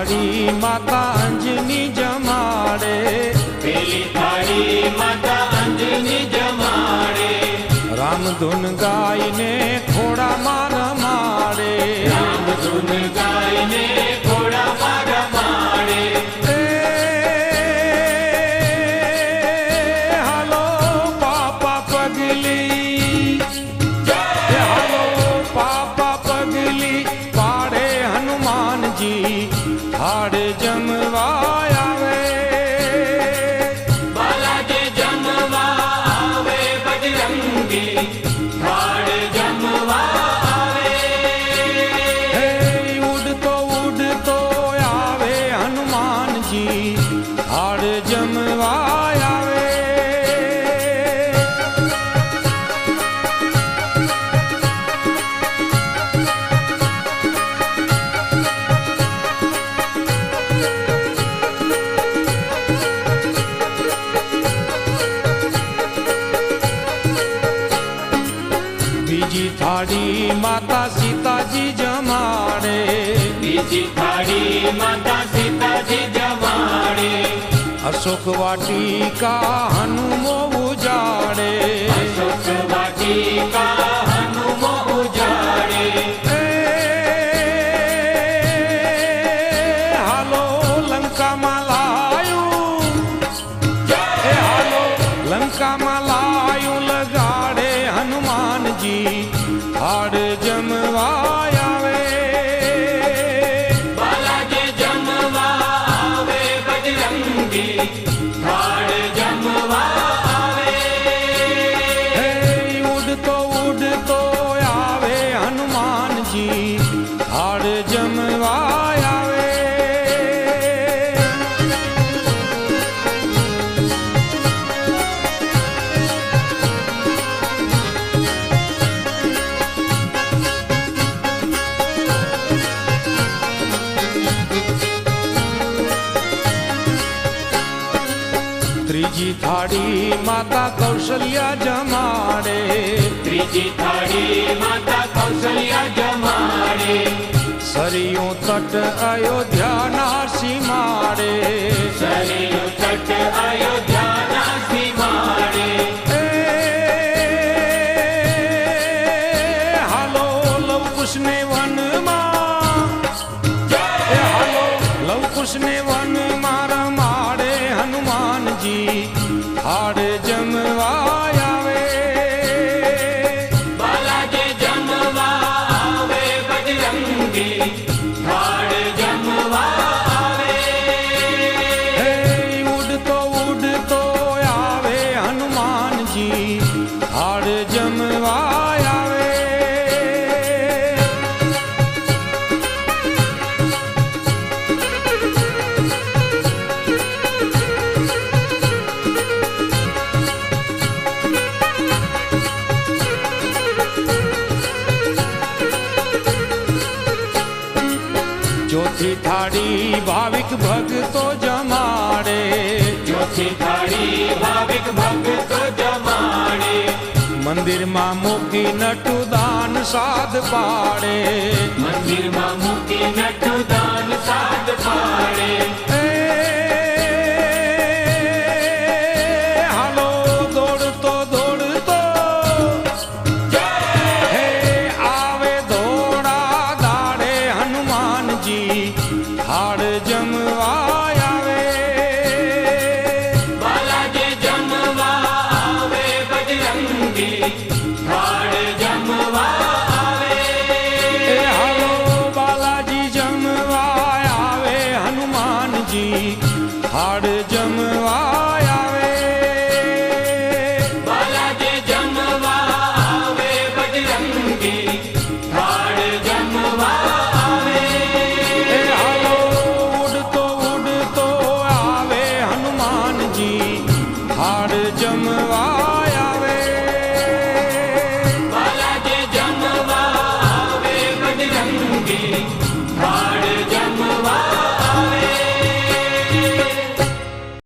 थाળી માતા અંજની જમાડે, પેલી થાળી માતા અંજની જમાડે, રામધૂન ગાઈને ખોડામાં રમાડે, રામધૂન ગાઈને ઘોડામાં રમાડે. હાલો પાપા પગલી, હાલો પાપા પગલી પાડે હનુમાનજી, થાળ જમવા આવે, બાલાજી જમવા આવે બજરંગી, થાળ જમવા આવે. હે ઉડતો ઉડતો આવે હનુમાનજી, થાળ જમવા આવે. બીજી થાળી માતા સીતાજી જમાડે, બીજી થાળી માતા સીતાજી જમાડે, અશોક વાટિકા હનુમો ઉજાડે, અશોક વાટિકા હનુમો ઉજાડે. હાલો લંકામાં લાયું, હાલો લંકામાં લાયું લગાડે હનુમાનજી, થાળ જમવા આવે, બાલાજી જમવા આવે બજરંગી, થાળ જમવા આવે. હે ઉડતો ઉડતો આવે હનુમાનજી, થાળ જમવા આવે. ત્રીજી થાળી માતા કૌશલ્યા જમાડે, ત્રીજી થાળી માતા કૌશલ્યા જમાડે, સરિયું તટ અયોધ્યાના સીમાડે, સરિયું તટ અયોધ્યાના સીમાડે. હાલો લવકુશને વનમાં, હાલો લવકુશને વનમાં રમાડે હનુમાનજી, થાળ જમવા આવે, બાલાજી જમવા આવે બજરંગી, થાળ જમવા આવે. હે ઉડતો ઉડતો આવે હનુમાનજી, થાળ જમવા આવે. ચોથી થાળી ભાવિક ભક્તો જમાડે, ચોથી થાળી ભાવિક ભક્તો જમાડે, મંદિરમાં મૂકી નટુ દાન સાધ પાડે, મંદિરમાં મૂકી નટુ દાન સાધ પાડે. હાલો દોડતો દોડતો હે આવે દોડા દાડે હનુમાનજી, થાળ જમવા આવે, બાલાજી જમવા આવે બજરંગી, થાળ જમવા આવે. હાલો બાલાજી જમવા આવે હનુમાનજી, થાળ જમવા આવે. બાલાજી જમવા આવે બજરંગી, થાળ જમવા આવે. હાલો ઉડતો ઉડતો આવે હનુમાનજી, થાળ જમવા આવે. બાલાજી જમવા આવે બજરંગી,